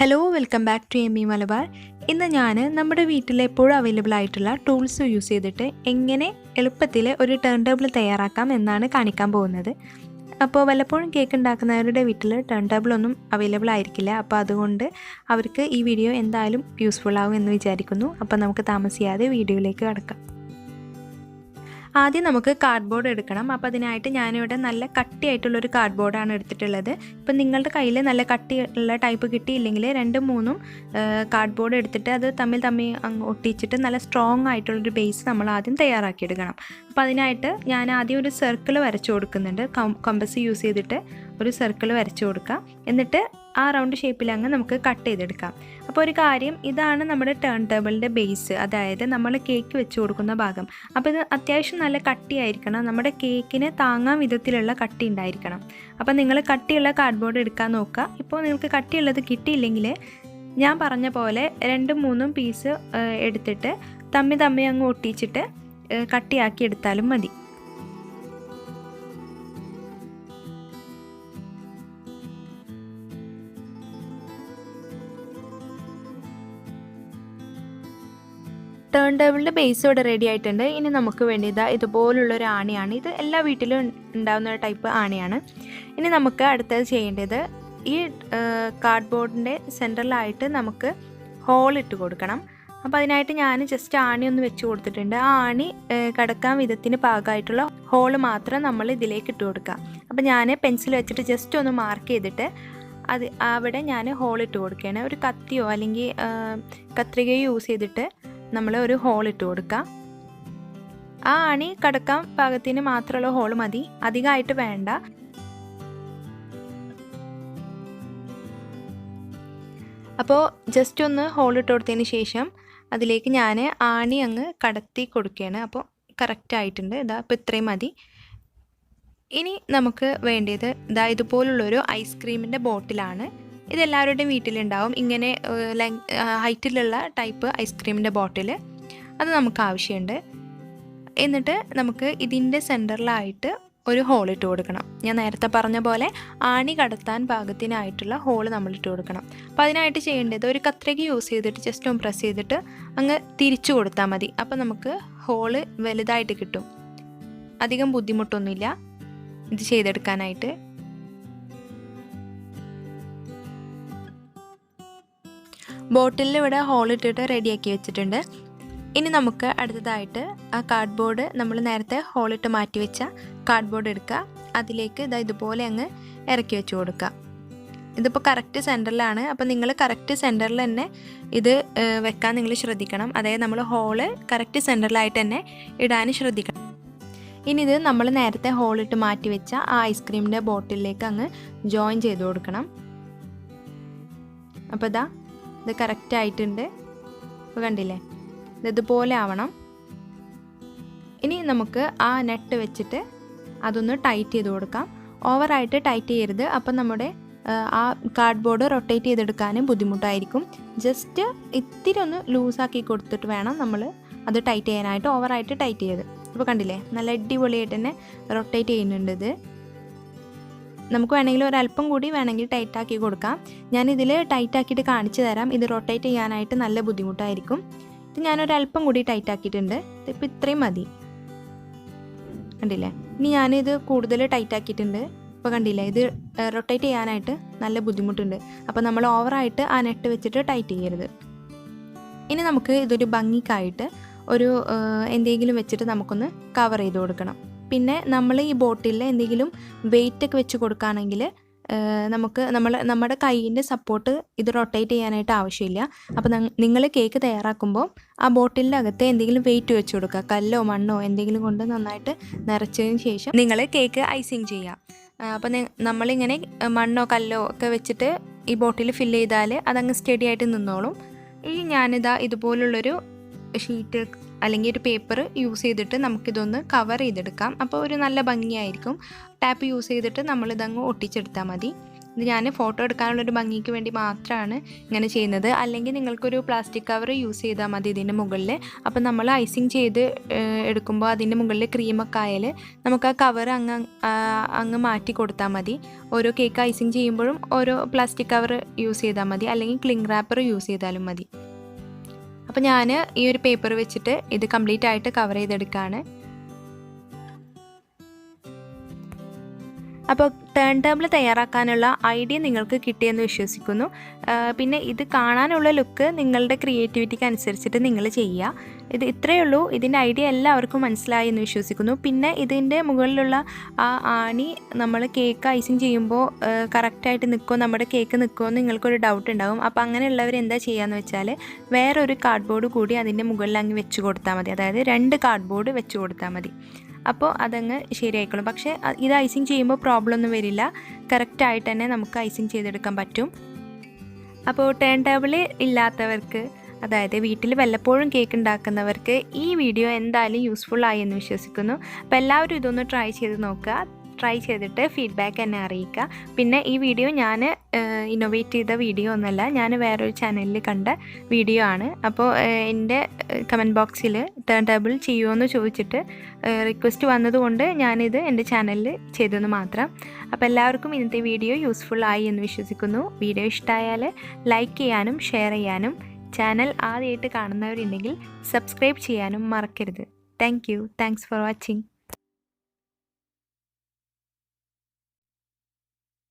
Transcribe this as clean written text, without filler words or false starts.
Hello welcome back to M E Malabar. ഇന്ന് ഞാൻ നമ്മുടെ വീട്ടിൽ എപ്പോഴും അവൈലബിൾ ആയിട്ടുള്ള ടൂൾസ് യൂസ് ചെയ്തിട്ട് എങ്ങനെ എളുപ്പത്തിൽ ഒരു ടേൺ ടേബിൾ തയ്യാറാക്കാം എന്നാണ് കാണിക്കാൻ പോകുന്നത്. അപ്പോൾ വല്ലപ്പോഴും കേക്ക് ഉണ്ടാക്കുന്നവരുടെ വീട്ടിൽ ടേൺ ടേബിൾ ഒന്നും അവൈലബിൾ ആയിരിക്കില്ല. അപ്പോൾ അതുകൊണ്ട് അവർക്ക് ഈ വീഡിയോ എന്തായാലും യൂസ്ഫുൾ ആവും എന്ന് വിചാരിക്കുന്നു. അപ്പോൾ നമുക്ക് താമസിയാതെ വീഡിയോയിലേക്ക് കടക്കാം. ആദ്യം നമുക്ക് കാർഡ്ബോർഡ് എടുക്കണം. അപ്പോൾ അതിനായിട്ട് ഞാനിവിടെ നല്ല കട്ടിയായിട്ടുള്ളൊരു കാർഡ്ബോർഡാണ് എടുത്തിട്ടുള്ളത്. ഇപ്പം നിങ്ങളുടെ കയ്യിൽ നല്ല കട്ടിയുള്ള ടൈപ്പ് കിട്ടിയില്ലെങ്കിൽ 2-3 കാർഡ്ബോർഡ് എടുത്തിട്ട് അത് തമ്മിൽ അങ്ങ് ഒട്ടിച്ചിട്ട് നല്ല സ്ട്രോങ് ആയിട്ടുള്ളൊരു ബേസ് നമ്മൾ ആദ്യം തയ്യാറാക്കിയെടുക്കണം. അപ്പോൾ അതിനായിട്ട് ഞാൻ ആദ്യം ഒരു സർക്കിൾ വരച്ചു കൊടുക്കുന്നുണ്ട്. കമ്പസ് യൂസ് ചെയ്തിട്ട് ഒരു സർക്കിൾ വരച്ചു കൊടുക്കാം. എന്നിട്ട് ആ റൗണ്ട് ഷേപ്പിൽ അങ്ങ് നമുക്ക് കട്ട് ചെയ്തെടുക്കാം. അപ്പോൾ ഒരു കാര്യം, ഇതാണ് നമ്മുടെ ടേൺ ടേബിളിൻ്റെ ബേസ്, അതായത് നമ്മൾ കേക്ക് വെച്ച് കൊടുക്കുന്ന ഭാഗം. അപ്പോൾ ഇത് അത്യാവശ്യം നല്ല കട്ടിയായിരിക്കണം, നമ്മുടെ കേക്കിന് താങ്ങാൻ വിധത്തിലുള്ള കട്ടി ഉണ്ടായിരിക്കണം. അപ്പോൾ നിങ്ങൾ കട്ടിയുള്ള കാർഡ്ബോർഡ് എടുക്കാൻ നോക്കുക. ഇപ്പോൾ നിങ്ങൾക്ക് കട്ടിയുള്ളത് കിട്ടിയില്ലെങ്കിൽ ഞാൻ പറഞ്ഞ പോലെ 2-3 പീസ് എടുത്തിട്ട് തമ്മി അങ്ങ് ഒട്ടിച്ചിട്ട് കട്ടിയാക്കി എടുത്താലും മതി. ടേൺ ടേബിളിൻ്റെ ബേസ് ഇവിടെ റെഡി ആയിട്ടുണ്ട്. ഇനി നമുക്ക് വേണ്ടിയത് ഇതുപോലുള്ളൊരു ആണിയാണ്. ഇത് എല്ലാ വീട്ടിലും ഉണ്ടാകുന്ന ടൈപ്പ് ആണിയാണ്. ഇനി നമുക്ക് അടുത്തത് ചെയ്യേണ്ടത്, ഈ കാർഡ്ബോർഡിൻ്റെ സെൻറ്ററിലായിട്ട് നമുക്ക് ഹോൾ ഇട്ട് കൊടുക്കണം. അപ്പോൾ അതിനായിട്ട് ഞാൻ ജസ്റ്റ് ആണി ഒന്ന് വെച്ച് കൊടുത്തിട്ടുണ്ട്. ആ ആണി കടക്കാൻ വിധത്തിന് പാകമായിട്ടുള്ള ഹോൾ മാത്രം നമ്മൾ ഇതിലേക്ക് ഇട്ട് കൊടുക്കുക. അപ്പോൾ ഞാൻ പെൻസിൽ വെച്ചിട്ട് ജസ്റ്റ് ഒന്ന് മാർക്ക് ചെയ്തിട്ട് അവിടെ ഞാൻ ഹോൾ ഇട്ട് കൊടുക്കുകയാണ്. ഒരു കത്തിയോ അല്ലെങ്കിൽ കത്രികയോ യൂസ് ചെയ്തിട്ട് നമ്മൾ ഒരു ഹോൾ ഇട്ട് കൊടുക്കുക. ആ ആണി കടക്കാൻ പാകത്തിന് മാത്രമുള്ള ഹോൾ മതി, അധികമായിട്ട് വേണ്ട. അപ്പോൾ ജസ്റ്റ് ഒന്ന് ഹോൾ ഇട്ട് കൊടുത്തതിന് ശേഷം അതിലേക്ക് ഞാൻ ആണി അങ്ങ് കടത്തി കൊടുക്കുകയാണ്. അപ്പോൾ കറക്റ്റ് ആയിട്ടുണ്ട്. ഇപ്പോൾ ഇത്രയും മതി. ഇനി നമുക്ക് വേണ്ടത് ഇതുപോലുള്ളൊരു ഐസ്ക്രീമിൻ്റെ ബോട്ടിലാണ്. ഇതെല്ലാവരുടെയും വീട്ടിലുണ്ടാവും, ഇങ്ങനെ ഹൈറ്റിലുള്ള ടൈപ്പ് ഐസ്ക്രീമിൻ്റെ ബോട്ടിൽ. അത് നമുക്ക് ആവശ്യമുണ്ട്. എന്നിട്ട് നമുക്ക് ഇതിൻ്റെ സെൻറ്ററിലായിട്ട് ഒരു ഹോൾ ഇട്ട് കൊടുക്കണം. ഞാൻ നേരത്തെ പറഞ്ഞ പോലെ ആണി കടത്താൻ പാകത്തിനായിട്ടുള്ള ഹോൾ നമ്മൾ ഇട്ട് കൊടുക്കണം. അപ്പോൾ അതിനായിട്ട് ചെയ്യേണ്ടത്, ഒരു കത്രിക യൂസ് ചെയ്തിട്ട് ജസ്റ്റ് ഒന്ന് പ്രസ് ചെയ്തിട്ട് അങ്ങ് തിരിച്ചു കൊടുത്താൽ മതി. അപ്പോൾ നമുക്ക് ഹോള് വലുതായിട്ട് കിട്ടും. അധികം ബുദ്ധിമുട്ടൊന്നുമില്ല ഇത് ചെയ്തെടുക്കാനായിട്ട്. ബോട്ടിലിൽ ഇവിടെ ഹോൾ ഇട്ടിട്ട് റെഡിയാക്കി വെച്ചിട്ടുണ്ട്. ഇനി നമുക്ക് അടുത്തതായിട്ട് ആ കാർഡ്ബോർഡ്, നമ്മൾ നേരത്തെ ഹോളിട്ട് മാറ്റി വെച്ച കാർഡ്ബോർഡ് എടുക്കുക. അതിലേക്ക് ഇതുപോലെ അങ്ങ് ഇറക്കി വെച്ച് കൊടുക്കുക. ഇതിപ്പോൾ കറക്റ്റ് സെൻറ്ററിലാണ്. അപ്പോൾ നിങ്ങൾ കറക്റ്റ് സെൻറ്ററിൽ തന്നെ ഇത് വെക്കാൻ നിങ്ങൾ ശ്രദ്ധിക്കണം. അതായത് നമ്മൾ ഹോള് കറക്റ്റ് സെൻറ്ററിലായിട്ട് തന്നെ ഇടാൻ ശ്രദ്ധിക്കണം. ഇനി ഇത് നമ്മൾ നേരത്തെ ഹോളിട്ട് മാറ്റി വെച്ച ആ ഐസ്ക്രീമിൻ്റെ ബോട്ടിലേക്ക് അങ്ങ് ജോയിൻ ചെയ്ത് കൊടുക്കണം. അപ്പോൾ ഇത് കറക്റ്റ് ആയിട്ടുണ്ട്. ഇപ്പോൾ കണ്ടില്ലേ, ഇതുപോലെ ആവണം. ഇനി നമുക്ക് ആ നെറ്റ് വെച്ചിട്ട് അതൊന്ന് ടൈറ്റ് ചെയ്ത് കൊടുക്കാം. ഓവറായിട്ട് ടൈറ്റ് ചെയ്യരുത്, അപ്പം നമ്മുടെ ആ കാർഡ്ബോർഡ് റൊട്ടേറ്റ് ചെയ്തെടുക്കാനും ബുദ്ധിമുട്ടായിരിക്കും. ജസ്റ്റ് ഇത്തിരി ഒന്ന് ലൂസാക്കി കൊടുത്തിട്ട് വേണം നമ്മൾ അത് ടൈറ്റ് ചെയ്യാനായിട്ട്. ഓവറായിട്ട് ടൈറ്റ് ചെയ്ത്, ഇപ്പോൾ കണ്ടില്ലേ നല്ല അടിപൊളിയായിട്ട് തന്നെ റൊട്ടേറ്റ് ചെയ്യുന്നുണ്ട്. ഇത് നമുക്ക് വേണമെങ്കിൽ ഒരല്പം കൂടി വേണമെങ്കിൽ ടൈറ്റാക്കി കൊടുക്കാം. ഞാനിതിൽ ടൈറ്റാക്കിയിട്ട് കാണിച്ചു തരാം. ഇത് റൊട്ടേറ്റ് ചെയ്യാനായിട്ട് നല്ല ബുദ്ധിമുട്ടായിരിക്കും. ഇത് ഞാനൊരല്പം കൂടി ടൈറ്റാക്കിയിട്ടുണ്ട്. ഇപ്പോൾ ഇത്രയും മതി, കണ്ടില്ലേ. ഇനി ഞാനിത് കൂടുതൽ ടൈറ്റാക്കിയിട്ടുണ്ട്. ഇപ്പോൾ കണ്ടില്ലേ, ഇത് റൊട്ടേറ്റ് ചെയ്യാനായിട്ട് നല്ല ബുദ്ധിമുട്ടുണ്ട്. അപ്പോൾ നമ്മൾ ഓവറായിട്ട് ആ നെറ്റ് വെച്ചിട്ട് ടൈറ്റ് ചെയ്യരുത്. ഇനി നമുക്ക് ഇതൊരു ഭംഗിക്കായിട്ട് ഒരു എന്തെങ്കിലും വെച്ചിട്ട് നമുക്കൊന്ന് കവർ ചെയ്ത് കൊടുക്കണം. പിന്നെ നമ്മൾ ഈ ബോട്ടിലിൽ എന്തെങ്കിലും വെയിറ്റൊക്കെ വെച്ച് കൊടുക്കുകയാണെങ്കിൽ നമ്മുടെ കൈയിൻ്റെ സപ്പോർട്ട് ഇത് റൊട്ടേറ്റ് ചെയ്യാനായിട്ട് ആവശ്യമില്ല. അപ്പോൾ നിങ്ങൾ കേക്ക് തയ്യാറാക്കുമ്പോൾ ആ ബോട്ടിലിൻ്റെ അകത്ത് എന്തെങ്കിലും വെയിറ്റ് വെച്ച് കൊടുക്കുക. കല്ലോ മണ്ണോ എന്തെങ്കിലും കൊണ്ട് നന്നായിട്ട് നിറച്ചതിന് ശേഷം നിങ്ങൾ കേക്ക് ഐസിങ് ചെയ്യുക. അപ്പോൾ നമ്മളിങ്ങനെ മണ്ണോ കല്ലോ ഒക്കെ വെച്ചിട്ട് ഈ ബോട്ടിൽ ഫില്ല് ചെയ്താൽ അതങ്ങ് സ്റ്റഡി ആയിട്ട് നിന്നോളും. ഇതുപോലുള്ളൊരു ഷീറ്റ് അല്ലെങ്കിൽ ഒരു പേപ്പർ യൂസ് ചെയ്തിട്ട് നമുക്കിതൊന്ന് കവർ ചെയ്തെടുക്കാം. അപ്പോൾ ഒരു നല്ല ഭംഗിയായിരിക്കും. ടാപ്പ് യൂസ് ചെയ്തിട്ട് നമ്മളിതങ്ങ് ഒട്ടിച്ചെടുത്താൽ മതി. ഇത് ഞാൻ ഫോട്ടോ എടുക്കാനുള്ളൊരു ഭംഗിക്ക് വേണ്ടി മാത്രമാണ് ഇങ്ങനെ ചെയ്യുന്നത്. അല്ലെങ്കിൽ നിങ്ങൾക്കൊരു പ്ലാസ്റ്റിക് കവർ യൂസ് ചെയ്താൽ മതി ഇതിൻ്റെ മുകളിൽ. അപ്പം നമ്മൾ ഐസിങ് ചെയ്ത് എടുക്കുമ്പോൾ അതിൻ്റെ മുകളിൽ ക്രീമൊക്കെ ആയാൽ നമുക്ക് ആ കവർ അങ്ങ് മാറ്റി കൊടുത്താൽ മതി. ഓരോ കേക്ക് ഐസിങ് ചെയ്യുമ്പോഴും ഓരോ പ്ലാസ്റ്റിക് കവർ യൂസ് ചെയ്താൽ മതി, അല്ലെങ്കിൽ ക്ലിംഗ് റാപ്പർ യൂസ് ചെയ്താലും മതി. അപ്പോൾ ഞാൻ ഈ ഒരു പേപ്പർ വെച്ചിട്ട് ഇത് കംപ്ലീറ്റ് ആയിട്ട് കവർ ചെയ്തെടുക്കുകയാണ്. അപ്പോൾ ടേൺ ടേബിൾ തയ്യാറാക്കാനുള്ള ഐഡിയ നിങ്ങൾക്ക് കിട്ടിയെന്ന് വിശ്വസിക്കുന്നു. പിന്നെ ഇത് കാണാനുള്ള ലുക്ക് നിങ്ങളുടെ ക്രിയേറ്റിവിറ്റിക്ക് അനുസരിച്ചിട്ട് നിങ്ങൾ ചെയ്യുക. ഇത് ഇത്രയേ ഉള്ളൂ. ഇതിൻ്റെ ഐഡിയ എല്ലാവർക്കും മനസ്സിലായി എന്ന് വിശ്വസിക്കുന്നു. പിന്നെ ഇതിൻ്റെ മുകളിലുള്ള ആ ആണി നമ്മൾ കേക്ക് ഐസിങ് ചെയ്യുമ്പോൾ കറക്റ്റായിട്ട് നിൽക്കുമോ, നമ്മുടെ കേക്ക് നിൽക്കുമോ എന്ന് നിങ്ങൾക്കൊരു ഡൗട്ട് ഉണ്ടാകും. അപ്പോൾ അങ്ങനെയുള്ളവർ എന്താ ചെയ്യുകയെന്ന് വെച്ചാൽ വേറൊരു കാർഡ്ബോർഡ് കൂടി അതിൻ്റെ മുകളിൽ അങ്ങ് വെച്ച് കൊടുത്താൽ മതി. അതായത് 2 കാർഡ്ബോർഡ് വെച്ച് കൊടുത്താൽ മതി. അപ്പോൾ അതങ്ങ് ശരിയായിക്കോളും. പക്ഷേ ഇത് ഐസിങ് ചെയ്യുമ്പോൾ പ്രോബ്ലം ഒന്നും വരില്ല. കറക്റ്റായിട്ട് തന്നെ നമുക്ക് ഐസിങ് ചെയ്തെടുക്കാൻ പറ്റും. അപ്പോൾ ടേൺ ടേബിൾ ഇല്ലാത്തവർക്ക്, അതായത് വീട്ടിൽ വല്ലപ്പോഴും കേക്ക് ഉണ്ടാക്കുന്നവർക്ക് ഈ വീഡിയോ എന്തായാലും യൂസ്ഫുൾ ആയി എന്ന് വിശ്വസിക്കുന്നു. അപ്പോൾ എല്ലാവരും ഇതൊന്ന് ട്രൈ ചെയ്ത് നോക്കുക. ട്രൈ ചെയ്തിട്ട് ഫീഡ്ബാക്ക് എന്നെ അറിയിക്കുക. പിന്നെ ഈ വീഡിയോ ഞാൻ ഇന്നോവേറ്റ് ചെയ്ത വീഡിയോ ഒന്നുമല്ല, ഞാൻ വേറൊരു ചാനലിൽ കണ്ട വീഡിയോ ആണ്. അപ്പോൾ എൻ്റെ കമൻറ്റ് ബോക്സിൽ ടേൺ ടേബിൾ ചെയ്യുമോ ചോദിച്ചിട്ട് റിക്വസ്റ്റ് വന്നതുകൊണ്ട് ഞാനിത് എൻ്റെ ചാനലിൽ ചെയ്തെന്ന് മാത്രം. അപ്പോൾ എല്ലാവർക്കും ഇന്നത്തെ വീഡിയോ യൂസ്ഫുൾ ആയി എന്ന് വിശ്വസിക്കുന്നു. വീഡിയോ ഇഷ്ടമായാൽ ലൈക്ക് ചെയ്യാനും ഷെയർ ചെയ്യാനും, ചാനൽ ആദ്യമായിട്ട് കാണുന്നവരുണ്ടെങ്കിൽ സബ്സ്ക്രൈബ് ചെയ്യാനും മറക്കരുത്. Thanks for watching.